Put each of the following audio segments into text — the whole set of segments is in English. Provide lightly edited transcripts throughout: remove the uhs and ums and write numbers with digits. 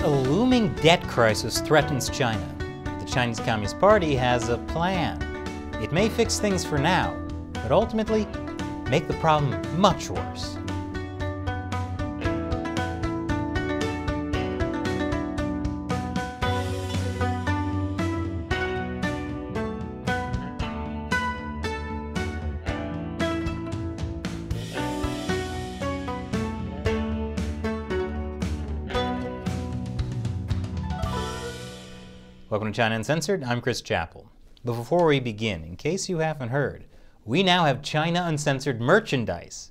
A looming debt crisis threatens China. The Chinese Communist Party has a plan. It may fix things for now, but ultimately make the problem much worse. Welcome to China Uncensored, I'm Chris Chappell. But before we begin, in case you haven't heard, we now have China Uncensored merchandise.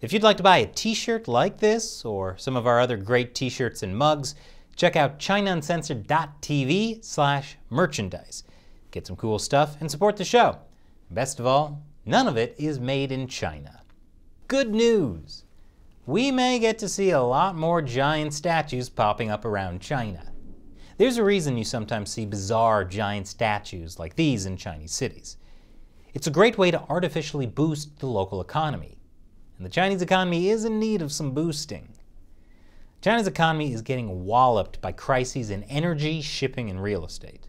If you'd like to buy a t-shirt like this, or some of our other great t-shirts and mugs, check out chinauncensored.tv/merchandise. Get some cool stuff and support the show. Best of all, none of it is made in China. Good news! We may get to see a lot more giant statues popping up around China. There's a reason you sometimes see bizarre giant statues like these in Chinese cities. It's a great way to artificially boost the local economy. And the Chinese economy is in need of some boosting. China's economy is getting walloped by crises in energy, shipping, and real estate.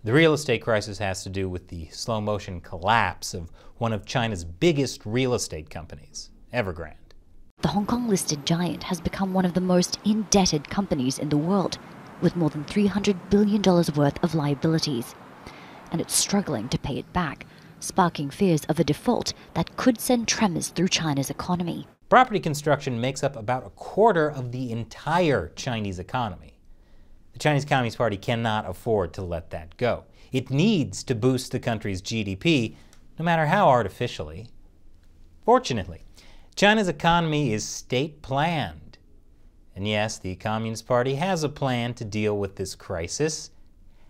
The real estate crisis has to do with the slow-motion collapse of one of China's biggest real estate companies, Evergrande. The Hong Kong-listed giant has become one of the most indebted companies in the world, with more than $300 billion worth of liabilities. And it's struggling to pay it back, sparking fears of a default that could send tremors through China's economy. Property construction makes up about a quarter of the entire Chinese economy. The Chinese Communist Party cannot afford to let that go. It needs to boost the country's GDP, no matter how artificially. Fortunately, China's economy is state-planned. And yes, the Communist Party has a plan to deal with this crisis: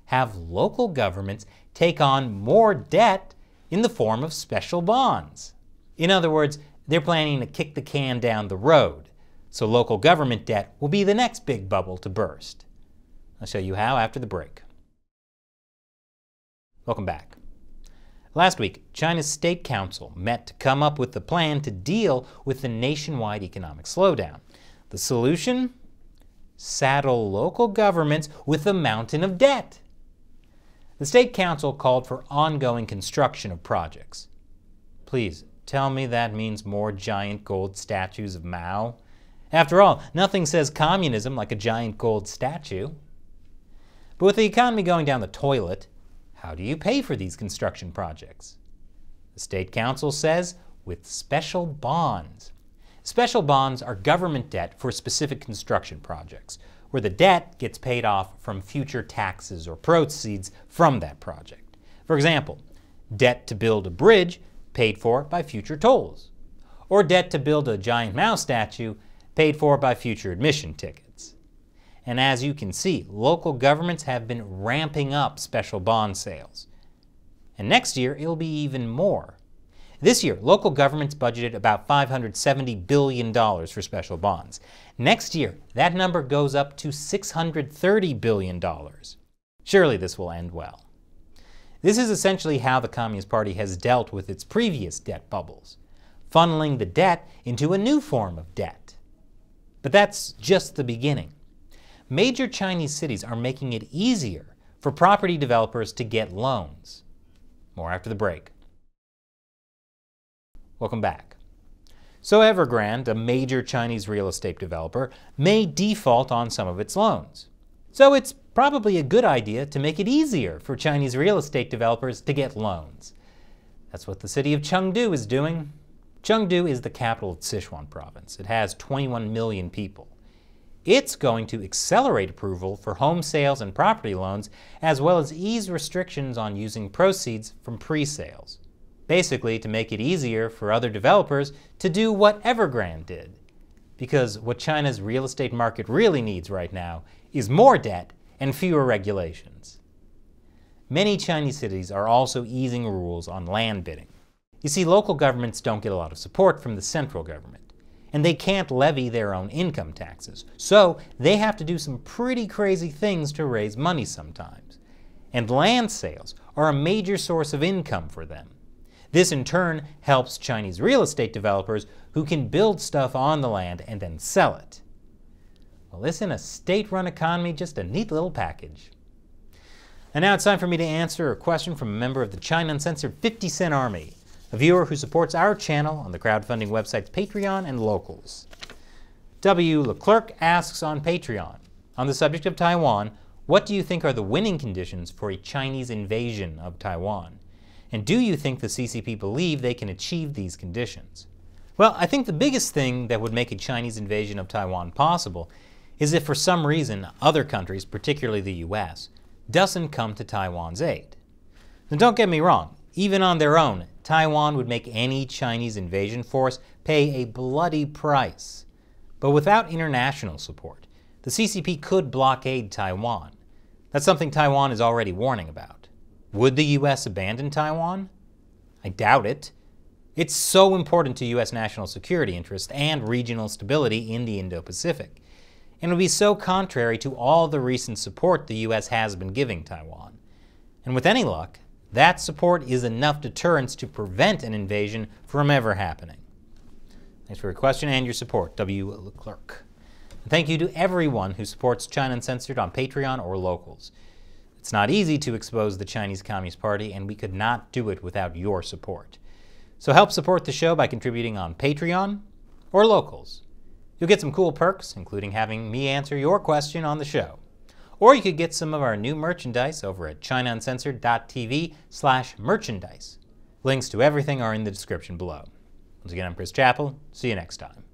have local governments take on more debt in the form of special bonds. In other words, they're planning to kick the can down the road, so local government debt will be the next big bubble to burst. I'll show you how after the break. Welcome back. Last week, China's State Council met to come up with a plan to deal with the nationwide economic slowdown. The solution? Saddle local governments with a mountain of debt. The State Council called for ongoing construction of projects. Please, tell me that means more giant gold statues of Mao? After all, nothing says communism like a giant gold statue. But with the economy going down the toilet, how do you pay for these construction projects? The State Council says with special bonds. Special bonds are government debt for specific construction projects, where the debt gets paid off from future taxes or proceeds from that project. For example, debt to build a bridge paid for by future tolls, or debt to build a giant Mao statue paid for by future admission tickets. And as you can see, local governments have been ramping up special bond sales. And next year, it'll be even more. This year, local governments budgeted about $570 billion for special bonds. Next year, that number goes up to $630 billion. Surely this will end well. This is essentially how the Communist Party has dealt with its previous debt bubbles, funneling the debt into a new form of debt. But that's just the beginning. Major Chinese cities are making it easier for property developers to get loans. More after the break. Welcome back. So Evergrande, a major Chinese real estate developer, may default on some of its loans. So it's probably a good idea to make it easier for Chinese real estate developers to get loans. That's what the city of Chengdu is doing. Chengdu is the capital of Sichuan province. It has 21 million people. It's going to accelerate approval for home sales and property loans, as well as ease restrictions on using proceeds from pre-sales. Basically, to make it easier for other developers to do what Evergrande did. Because what China's real estate market really needs right now is more debt and fewer regulations. Many Chinese cities are also easing rules on land bidding. You see, local governments don't get a lot of support from the central government, and they can't levy their own income taxes. So they have to do some pretty crazy things to raise money sometimes. And land sales are a major source of income for them. This in turn helps Chinese real estate developers who can build stuff on the land and then sell it. Well, isn't a state-run economy just a neat little package? And now it's time for me to answer a question from a member of the China Uncensored 50 Cent Army, a viewer who supports our channel on the crowdfunding websites Patreon and Locals. W. Leclerc asks on Patreon, on the subject of Taiwan, what do you think are the winning conditions for a Chinese invasion of Taiwan? And do you think the CCP believe they can achieve these conditions? Well, I think the biggest thing that would make a Chinese invasion of Taiwan possible is if for some reason other countries, particularly the US, doesn't come to Taiwan's aid. Now don't get me wrong, even on their own, Taiwan would make any Chinese invasion force pay a bloody price. But without international support, the CCP could blockade Taiwan. That's something Taiwan is already warning about. Would the US abandon Taiwan? I doubt it. It's so important to US national security interests and regional stability in the Indo-Pacific, and would be so contrary to all the recent support the US has been giving Taiwan. And with any luck, that support is enough deterrence to prevent an invasion from ever happening. Thanks for your question and your support, W. Leclerc. And thank you to everyone who supports China Uncensored on Patreon or Locals. It's not easy to expose the Chinese Communist Party, and we could not do it without your support. So help support the show by contributing on Patreon or Locals. You'll get some cool perks, including having me answer your question on the show. Or you could get some of our new merchandise over at chinauncensored.tv/merchandise. Links to everything are in the description below. Once again, I'm Chris Chappell. See you next time.